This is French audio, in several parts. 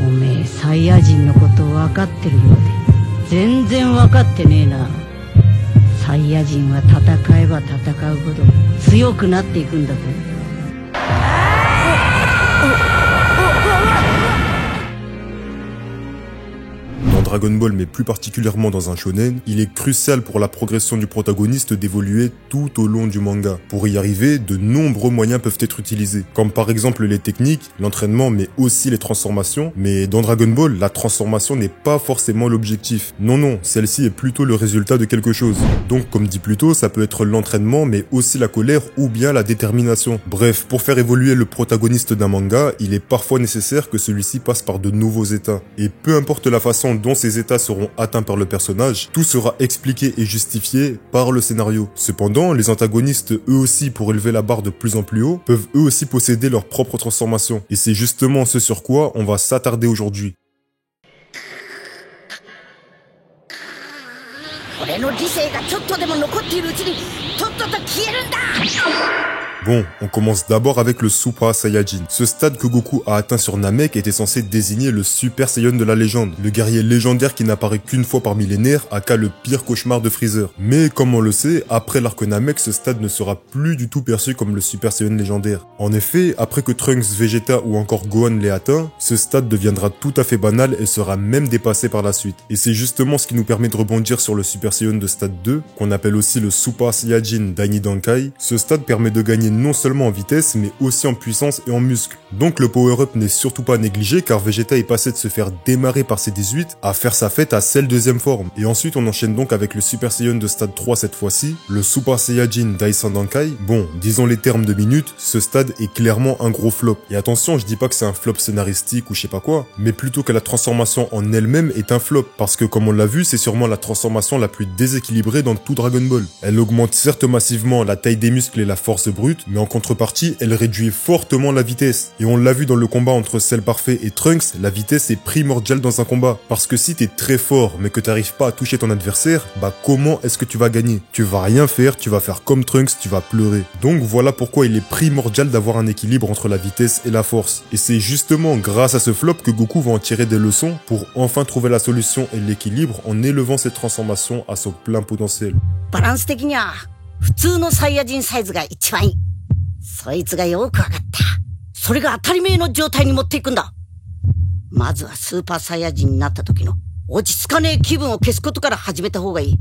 おめえサイヤ人のこと分かってるようで全然分かってねえな。サイヤ人は戦えば戦うほど強くなっていくんだぜ。Dans Dragon Ball, mais plus particulièrement dans un shonen, il est crucial pour la progression du protagoniste d'évoluer tout au long du manga. Pour y arriver, de nombreux moyens peuvent être utilisés, comme par exemple les techniques, l'entraînement, mais aussi les transformations. Mais dans Dragon Ball, la transformation n'est pas forcément l'objectif. Non, celle-ci est plutôt le résultat de quelque chose. Donc, comme dit plus tôt, ça peut être l'entraînement, mais aussi la colère ou bien la détermination. Bref, pour faire évoluer le protagoniste d'un manga, il est parfois nécessaire que celui-ci passe par de nouveaux états. Et peu importe la façon dont ces états seront atteints par le personnage, tout sera expliqué et justifié par le scénario. Cependant, les antagonistes, eux aussi, pour élever la barre de plus en plus haut, peuvent eux aussi posséder leur propre transformation. Et c'est justement ce sur quoi on va s'attarder aujourd'hui. Bon, on commence d'abord avec le Super Saiyajin. Ce stade que Goku a atteint sur Namek était censé désigner le Super Saiyan de la légende, le guerrier légendaire qui n'apparaît qu'une fois par millénaire, aka le pire cauchemar de Freezer. Mais comme on le sait, après l'arc Namek, ce stade ne sera plus du tout perçu comme le Super Saiyan légendaire. En effet, après que Trunks, Vegeta ou encore Gohan l'ait atteint, ce stade deviendra tout à fait banal et sera même dépassé par la suite. Et c'est justement ce qui nous permet de rebondir sur le Super Saiyan de stade 2, qu'on appelle aussi le Super Saiyajin Daini Dankai. Ce stade permet de gagner non seulement en vitesse, mais aussi en puissance et en muscles. Donc le power-up n'est surtout pas négligé, car Vegeta est passé de se faire démarrer par ses 18 à faire sa fête à celle deuxième forme. Et ensuite on enchaîne donc avec le Super Saiyan de stade 3 cette fois-ci, le Super Saiyajin Daisan Dankai. Bon, disons les termes de minutes, ce stade est clairement un gros flop. Et attention, je dis pas que c'est un flop scénaristique ou je sais pas quoi, mais plutôt que la transformation en elle-même est un flop, parce que comme on l'a vu, c'est sûrement la transformation la plus déséquilibrée dans tout Dragon Ball. Elle augmente certes massivement la taille des muscles et la force brute, mais en contrepartie, elle réduit fortement la vitesse. Et on l'a vu dans le combat entre Cell Parfait et Trunks, la vitesse est primordiale dans un combat. Parce que si t'es très fort, mais que t'arrives pas à toucher ton adversaire, bah comment est-ce que tu vas gagner? Tu vas rien faire, tu vas faire comme Trunks, tu vas pleurer. Donc voilà pourquoi il est primordial d'avoir un équilibre entre la vitesse et la force. Et c'est justement grâce à ce flop que Goku va en tirer des leçons pour enfin trouver la solution et l'équilibre en élevant cette transformation à son plein potentiel. そいつがよくわかった。それが当たり前の状態に持っていくんだ。まずはスーパーサイヤ人になった時の落ち着かねえ気分を消すことから始めた方がいい。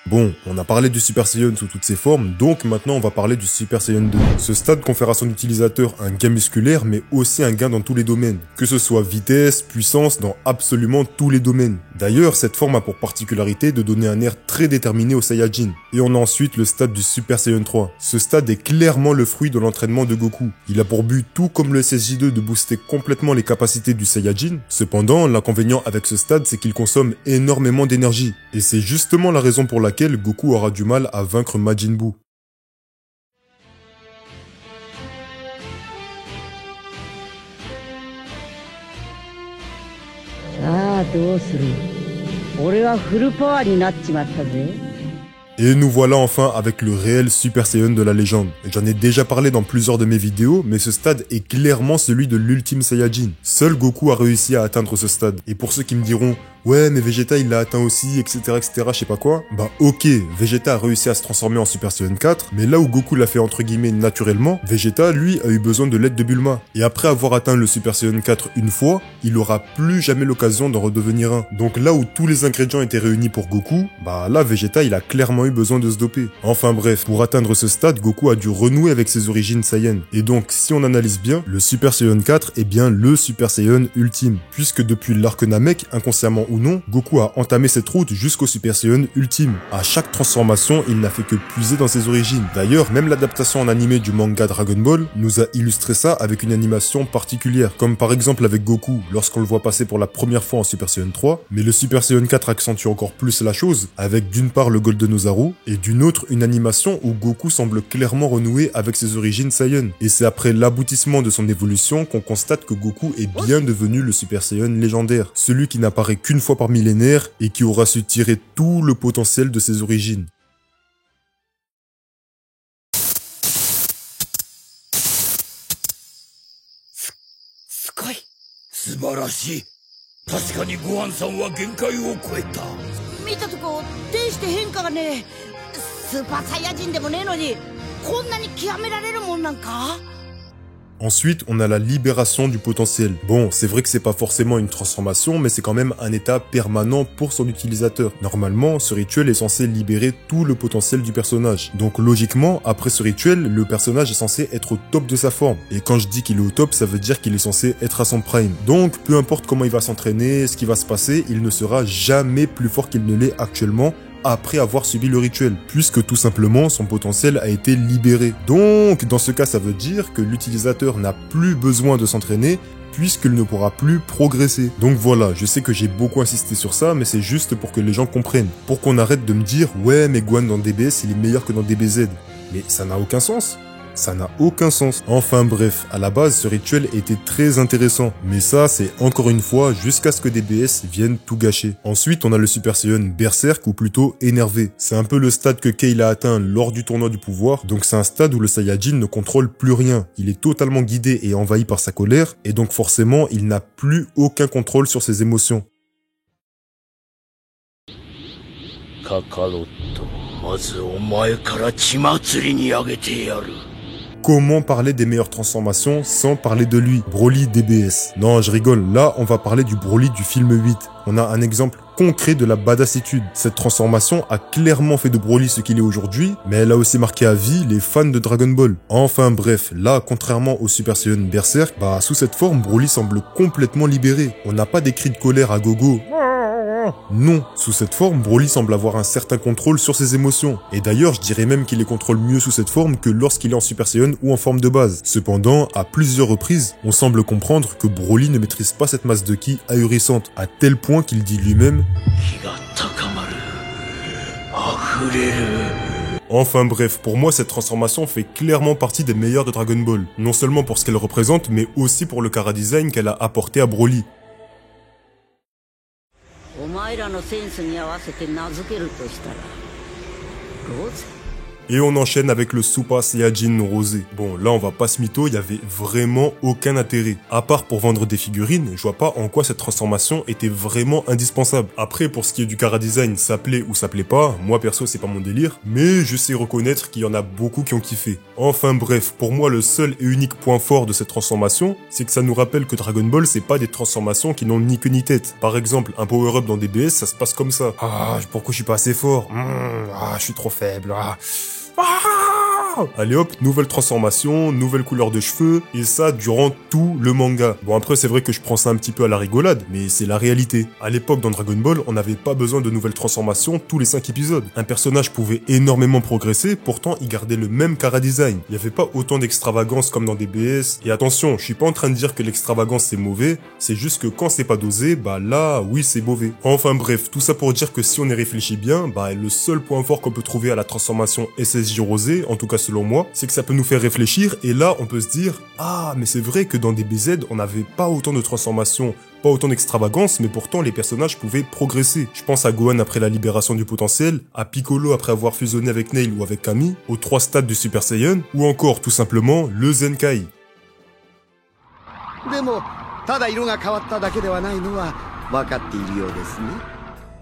Bon, on a parlé du Super Saiyan sous toutes ses formes, donc maintenant on va parler du Super Saiyan 2. Ce stade confère à son utilisateur un gain musculaire, mais aussi un gain dans tous les domaines. Que ce soit vitesse, puissance, dans absolument tous les domaines. D'ailleurs, cette forme a pour particularité de donner un air très déterminé au Saiyajin. Et on a ensuite le stade du Super Saiyan 3. Ce stade est clairement le fruit de l'entraînement de Goku. Il a pour but, tout comme le SSJ2, de booster complètement les capacités du Saiyajin. Cependant, l'inconvénient avec ce stade, c'est qu'il consomme énormément d'énergie. Et c'est justement la raison pour laquelle Goku aura du mal à vaincre Majin Buu. Et nous voilà enfin avec le réel Super Saiyan de la légende. J'en ai déjà parlé dans plusieurs de mes vidéos, mais ce stade est clairement celui de l'ultime Saiyajin. Seul Goku a réussi à atteindre ce stade. Et pour ceux qui me diront « Ouais, mais Vegeta il l'a atteint aussi, etc. je sais pas quoi », bah ok, Vegeta a réussi à se transformer en Super Saiyan 4, mais là où Goku l'a fait entre guillemets naturellement, Vegeta lui a eu besoin de l'aide de Bulma. Et après avoir atteint le Super Saiyan 4 une fois, il aura plus jamais l'occasion d'en redevenir un. Donc là où tous les ingrédients étaient réunis pour Goku, bah là Vegeta il a clairement eu besoin de se doper. Enfin bref, pour atteindre ce stade, Goku a dû renouer avec ses origines Saiyan. Et donc si on analyse bien, le Super Saiyan 4 est bien le Super Saiyan ultime, puisque depuis l'arc Namek, inconsciemment ou non, Goku a entamé cette route jusqu'au Super Saiyan ultime. À chaque transformation, il n'a fait que puiser dans ses origines. D'ailleurs, même l'adaptation en animé du manga Dragon Ball nous a illustré ça avec une animation particulière, comme par exemple avec Goku, lorsqu'on le voit passer pour la première fois en Super Saiyan 3, mais le Super Saiyan 4 accentue encore plus la chose, avec d'une part le Golden Ozaru, et d'une autre une animation où Goku semble clairement renouer avec ses origines Saiyan. Et c'est après l'aboutissement de son évolution qu'on constate que Goku est bien devenu le Super Saiyan légendaire, celui qui n'apparaît qu'une fois par millénaire et qui aura su tirer tout le potentiel de ses origines. 素晴らしい。確かにごはんさんは限界を超えた。見たとこ天して変化がねえ。スーパーサイヤ人でもねえのにこんなに極められるもんなんか。 Ensuite, on a la libération du potentiel. Bon, c'est vrai que c'est pas forcément une transformation, mais c'est quand même un état permanent pour son utilisateur. Normalement, ce rituel est censé libérer tout le potentiel du personnage. Donc logiquement, après ce rituel, le personnage est censé être au top de sa forme. Et quand je dis qu'il est au top, ça veut dire qu'il est censé être à son prime. Donc, peu importe comment il va s'entraîner, ce qui va se passer, il ne sera jamais plus fort qu'il ne l'est actuellement, après avoir subi le rituel, puisque tout simplement son potentiel a été libéré. Donc, dans ce cas, ça veut dire que l'utilisateur n'a plus besoin de s'entraîner, puisqu'il ne pourra plus progresser. Donc voilà, je sais que j'ai beaucoup insisté sur ça, mais c'est juste pour que les gens comprennent. Pour qu'on arrête de me dire « Ouais, mais Gohan dans DBS, il est meilleur que dans DBZ ». Mais ça n'a aucun sens. Ça n'a aucun sens. Enfin bref, à la base, ce rituel était très intéressant. Mais ça, c'est encore une fois jusqu'à ce que DBS vienne tout gâcher. Ensuite, on a le Super Saiyan Berserk, ou plutôt énervé. C'est un peu le stade que Kale a atteint lors du tournoi du pouvoir. Donc c'est un stade où le Saiyajin ne contrôle plus rien. Il est totalement guidé et envahi par sa colère. Et donc forcément, il n'a plus aucun contrôle sur ses émotions. Comment parler des meilleures transformations sans parler de lui? Broly DBS. Non, je rigole. Là, on va parler du Broly du film 8. On a un exemple concret de la badassitude. Cette transformation a clairement fait de Broly ce qu'il est aujourd'hui, mais elle a aussi marqué à vie les fans de Dragon Ball. Enfin bref, là, contrairement au Super Saiyan Berserk, sous cette forme, Broly semble complètement libéré. On n'a pas des cris de colère à gogo. Non, sous cette forme, Broly semble avoir un certain contrôle sur ses émotions. Et d'ailleurs, je dirais même qu'il les contrôle mieux sous cette forme que lorsqu'il est en Super Saiyan ou en forme de base. Cependant, à plusieurs reprises, on semble comprendre que Broly ne maîtrise pas cette masse de ki ahurissante, à tel point qu'il dit lui-même Enfin bref, pour moi cette transformation fait clairement partie des meilleures de Dragon Ball. Non seulement pour ce qu'elle représente, mais aussi pour le chara-design qu'elle a apporté à Broly. Et on enchaîne avec le Super Saiyajin rosé. Bon, là on va pas se mytho, il y avait vraiment aucun intérêt. À part pour vendre des figurines, je vois pas en quoi cette transformation était vraiment indispensable. Après, pour ce qui est du chara-design, ça plaît ou ça plaît pas, moi perso c'est pas mon délire, mais je sais reconnaître qu'il y en a beaucoup qui ont kiffé. Enfin bref, pour moi le seul et unique point fort de cette transformation, c'est que ça nous rappelle que Dragon Ball c'est pas des transformations qui n'ont ni queue ni tête. Par exemple, un power-up dans DBS, ça se passe comme ça. Ah, pourquoi je suis pas assez fort? Je suis trop faible. Allez hop, nouvelle transformation, nouvelle couleur de cheveux, et ça durant tout le manga. Bon après c'est vrai que je prends ça un petit peu à la rigolade, mais c'est la réalité. À l'époque dans Dragon Ball, on n'avait pas besoin de nouvelles transformations tous les 5 épisodes. Un personnage pouvait énormément progresser, pourtant il gardait le même chara-design. Il n'y avait pas autant d'extravagance comme dans DBS, et attention, je suis pas en train de dire que l'extravagance c'est mauvais, c'est juste que quand c'est pas dosé, là oui c'est mauvais. Enfin bref, tout ça pour dire que si on y réfléchit bien, le seul point fort qu'on peut trouver à la transformation SSJ rosé, en tout cas selon moi, c'est que ça peut nous faire réfléchir et là on peut se dire « Ah, mais c'est vrai que dans DBZ on n'avait pas autant de transformations, pas autant d'extravagance, mais pourtant les personnages pouvaient progresser. » Je pense à Gohan après la libération du potentiel, à Piccolo après avoir fusionné avec Nail ou avec Kami, aux 3 stades du Super Saiyan, ou encore tout simplement le Zenkai.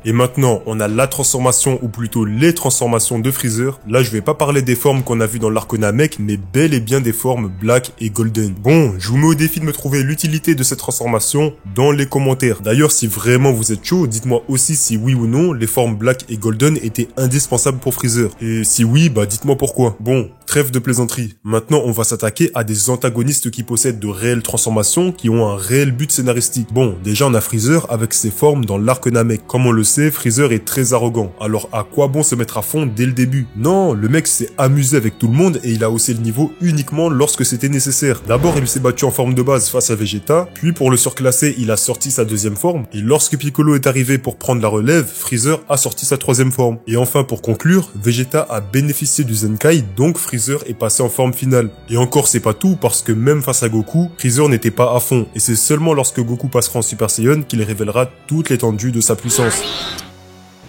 Et maintenant, on a la transformation, ou plutôt les transformations de Freezer. Là, je vais pas parler des formes qu'on a vues dans l'arc Namek, mais bel et bien des formes Black et Golden. Bon, je vous mets au défi de me trouver l'utilité de cette transformation dans les commentaires. D'ailleurs, si vraiment vous êtes chaud, dites-moi aussi si oui ou non, les formes Black et Golden étaient indispensables pour Freezer. Et si oui, dites-moi pourquoi. Bon, trêve de plaisanterie. Maintenant, on va s'attaquer à des antagonistes qui possèdent de réelles transformations, qui ont un réel but scénaristique. Bon, déjà on a Freezer avec ses formes dans l'arc Namek. Comme on le sait, Freezer est très arrogant. Alors à quoi bon se mettre à fond dès le début? Non, le mec s'est amusé avec tout le monde et il a haussé le niveau uniquement lorsque c'était nécessaire. D'abord, il s'est battu en forme de base face à Vegeta, puis pour le surclasser, il a sorti sa deuxième forme, et lorsque Piccolo est arrivé pour prendre la relève, Freezer a sorti sa troisième forme. Et enfin, pour conclure, Vegeta a bénéficié du Zenkai, donc Freezer est passé en forme finale. Et encore, c'est pas tout, parce que même face à Goku, Freezer n'était pas à fond, et c'est seulement lorsque Goku passera en Super Saiyan qu'il révélera toute l'étendue de sa puissance.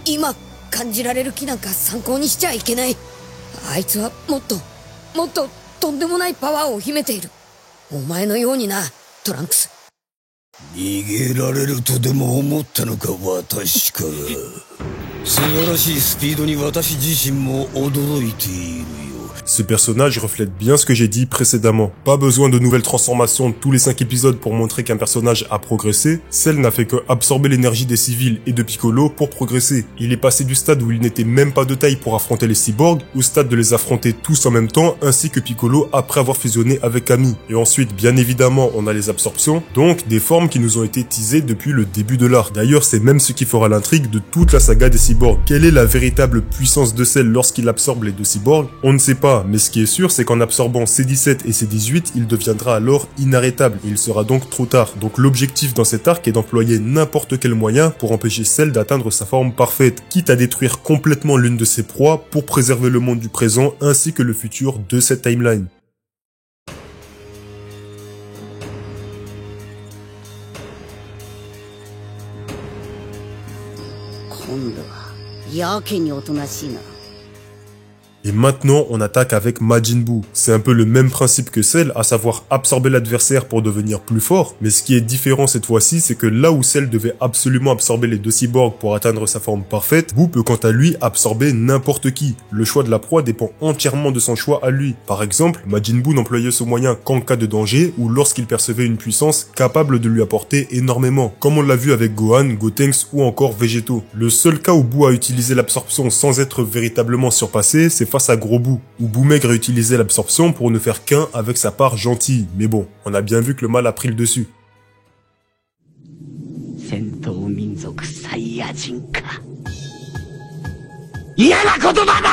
今感じられる気なんか参考にしちゃいけない。あいつはもっととんでもないパワーを秘めている。お前のようにな、トランクス。逃げられるとでも思ったのか私か。素晴らしいスピードに私自身も驚いているよ。Ce personnage reflète bien ce que j'ai dit précédemment. Pas besoin de nouvelles transformations tous les 5 épisodes pour montrer qu'un personnage a progressé. Cell n'a fait que absorber l'énergie des civils et de Piccolo pour progresser. Il est passé du stade où il n'était même pas de taille pour affronter les cyborgs, au stade de les affronter tous en même temps, ainsi que Piccolo après avoir fusionné avec Camille. Et ensuite, bien évidemment, on a les absorptions, donc des formes qui nous ont été teasées depuis le début de l'arc. D'ailleurs, c'est même ce qui fera l'intrigue de toute la saga des cyborgs. Quelle est la véritable puissance de Cell lorsqu'il absorbe les deux cyborgs? On ne sait pas. Mais ce qui est sûr, c'est qu'en absorbant C17 et C18, il deviendra alors inarrêtable et il sera donc trop tard. Donc l'objectif dans cet arc est d'employer n'importe quel moyen pour empêcher Cell d'atteindre sa forme parfaite, quitte à détruire complètement l'une de ses proies pour préserver le monde du présent ainsi que le futur de cette timeline. 今度はやけにおとなしいな。 Et maintenant, on attaque avec Majin Buu. C'est un peu le même principe que Cell, à savoir absorber l'adversaire pour devenir plus fort. Mais ce qui est différent cette fois-ci, c'est que là où Cell devait absolument absorber les deux cyborgs pour atteindre sa forme parfaite, Buu peut quant à lui absorber n'importe qui. Le choix de la proie dépend entièrement de son choix à lui. Par exemple, Majin Buu n'employait ce moyen qu'en cas de danger ou lorsqu'il percevait une puissance capable de lui apporter énormément. Comme on l'a vu avec Gohan, Gotenks ou encore Végétaux. Le seul cas où Buu a utilisé l'absorption sans être véritablement surpassé, c'est face à Gros Buu, où Buu Maigre a utilisé l'absorption pour ne faire qu'un avec sa part gentille. Mais bon, on a bien vu que le mal a pris le dessus. 戦闘民族サイヤ人か。嫌な言葉だ。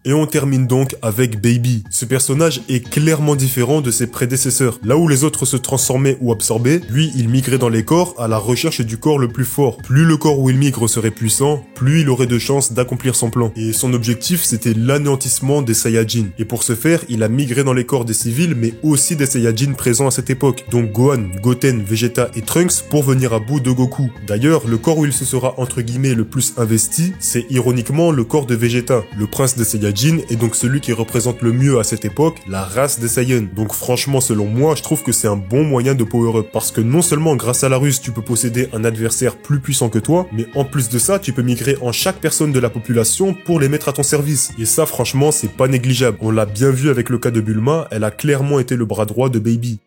Et on termine donc avec Baby. Ce personnage est clairement différent de ses prédécesseurs. Là où les autres se transformaient ou absorbaient, lui, il migrait dans les corps à la recherche du corps le plus fort. Plus le corps où il migre serait puissant, plus il aurait de chances d'accomplir son plan. Et son objectif, c'était l'anéantissement des Saiyajins. Et pour ce faire, il a migré dans les corps des civils, mais aussi des Saiyajins présents à cette époque. Donc Gohan, Goten, Vegeta et Trunks pour venir à bout de Goku. D'ailleurs, le corps où il se sera entre guillemets le plus investi, c'est ironiquement le corps de Vegeta, le prince des Saiyajins, est donc celui qui représente le mieux à cette époque la race des Saiyans. Donc franchement, selon moi, je trouve que c'est un bon moyen de power-up. Parce que non seulement grâce à la ruse, tu peux posséder un adversaire plus puissant que toi, mais en plus de ça, tu peux migrer en chaque personne de la population pour les mettre à ton service. Et ça, franchement, c'est pas négligeable. On l'a bien vu avec le cas de Bulma, elle a clairement été le bras droit de Baby.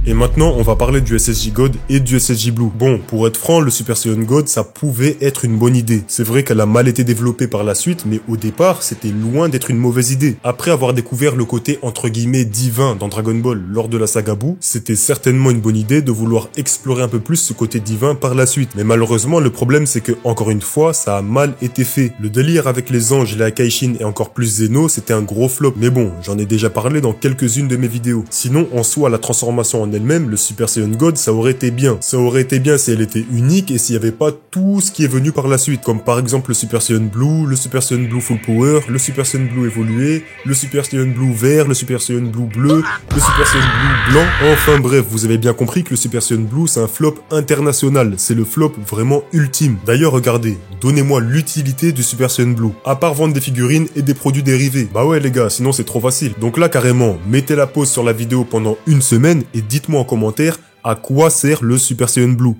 Et maintenant, on va parler du SSJ God et du SSJ Blue. Bon, pour être franc, le Super Saiyan God, ça pouvait être une bonne idée. C'est vrai qu'elle a mal été développée par la suite, mais au départ, c'était loin d'être une mauvaise idée. Après avoir découvert le côté entre guillemets divin dans Dragon Ball lors de la saga Buu, c'était certainement une bonne idée de vouloir explorer un peu plus ce côté divin par la suite. Mais malheureusement, le problème c'est que, encore une fois, ça a mal été fait. Le délire avec les anges, les Akaishin et encore plus Zeno, c'était un gros flop. Mais bon, j'en ai déjà parlé dans quelques-unes de mes vidéos. Sinon, en soi, la transformation en elle-même, le Super Saiyan God, ça aurait été bien. Ça aurait été bien si elle était unique et s'il n'y avait pas tout ce qui est venu par la suite, comme par exemple le Super Saiyan Blue, le Super Saiyan Blue Full Power, le Super Saiyan Blue évolué, le Super Saiyan Blue vert, le Super Saiyan Blue bleu, le Super Saiyan Blue blanc. Enfin bref, vous avez bien compris que le Super Saiyan Blue, c'est un flop international. C'est le flop vraiment ultime. D'ailleurs, regardez, donnez-moi l'utilité du Super Saiyan Blue, à part vendre des figurines et des produits dérivés. Bah ouais les gars, sinon c'est trop facile. Donc là carrément, mettez la pause sur la vidéo pendant une semaine et dites-moi en commentaire à quoi sert le Super Saiyan Blue.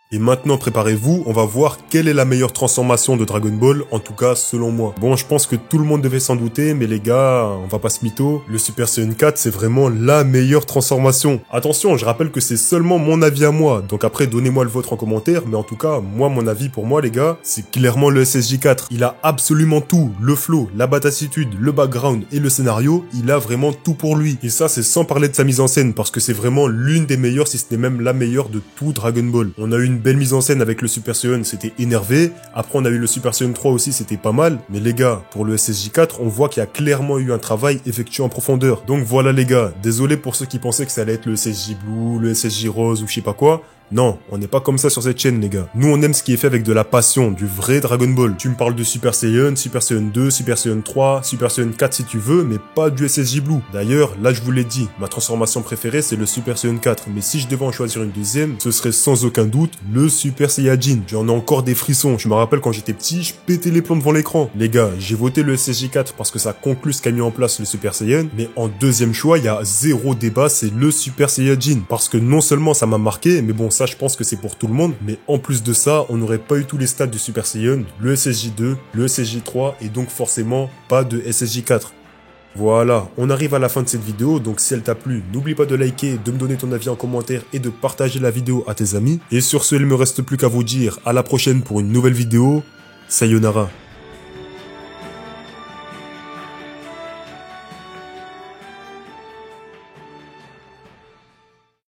Et maintenant, préparez-vous, on va voir quelle est la meilleure transformation de Dragon Ball, en tout cas selon moi. Bon, je pense que tout le monde devait s'en douter, mais les gars, on va pas se mytho. Le Super Saiyan 4, c'est vraiment la meilleure transformation. Attention, je rappelle que c'est seulement mon avis à moi, donc après, donnez-moi le vôtre en commentaire, mais en tout cas, moi, mon avis pour moi, les gars, c'est clairement le SSJ 4. Il a absolument tout, le flow, la batassitude, le background et le scénario, il a vraiment tout pour lui. Et ça, c'est sans parler de sa mise en scène, parce que c'est vraiment l'une des meilleures, si ce n'est même la meilleure de tout Dragon Ball. On a eu une belle mise en scène avec le Super Saiyan, c'était énervé. Après, on a eu le Super Saiyan 3 aussi, c'était pas mal. Mais les gars, pour le SSJ 4, on voit qu'il y a clairement eu un travail effectué en profondeur. Donc voilà les gars, désolé pour ceux qui pensaient que ça allait être le SSJ Blue, le SSJ Rose ou je sais pas quoi. Non, on n'est pas comme ça sur cette chaîne les gars. Nous on aime ce qui est fait avec de la passion, du vrai Dragon Ball. Tu me parles de Super Saiyan, Super Saiyan 2, Super Saiyan 3, Super Saiyan 4 si tu veux, mais pas du SSJ Blue. D'ailleurs, là je vous l'ai dit, ma transformation préférée c'est le Super Saiyan 4, mais si je devais en choisir une deuxième, ce serait sans aucun doute le Super Saiyajin. J'en ai encore des frissons, je me rappelle quand j'étais petit, je pétais les plombs devant l'écran. Les gars, j'ai voté le SSJ 4 parce que ça conclut ce qu'a mis en place le Super Saiyan, mais en deuxième choix, il y a zéro débat, c'est le Super Saiyajin. Parce que non seulement ça m'a marqué, mais bon ça je pense que c'est pour tout le monde, mais en plus de ça, on n'aurait pas eu tous les stades du Super Saiyan, le SSJ 2, le SSJ 3 et donc forcément pas de SSJ 4. Voilà, on arrive à la fin de cette vidéo, donc si elle t'a plu, n'oublie pas de liker, de me donner ton avis en commentaire et de partager la vidéo à tes amis. Et sur ce, il me reste plus qu'à vous dire à la prochaine pour une nouvelle vidéo. Sayonara.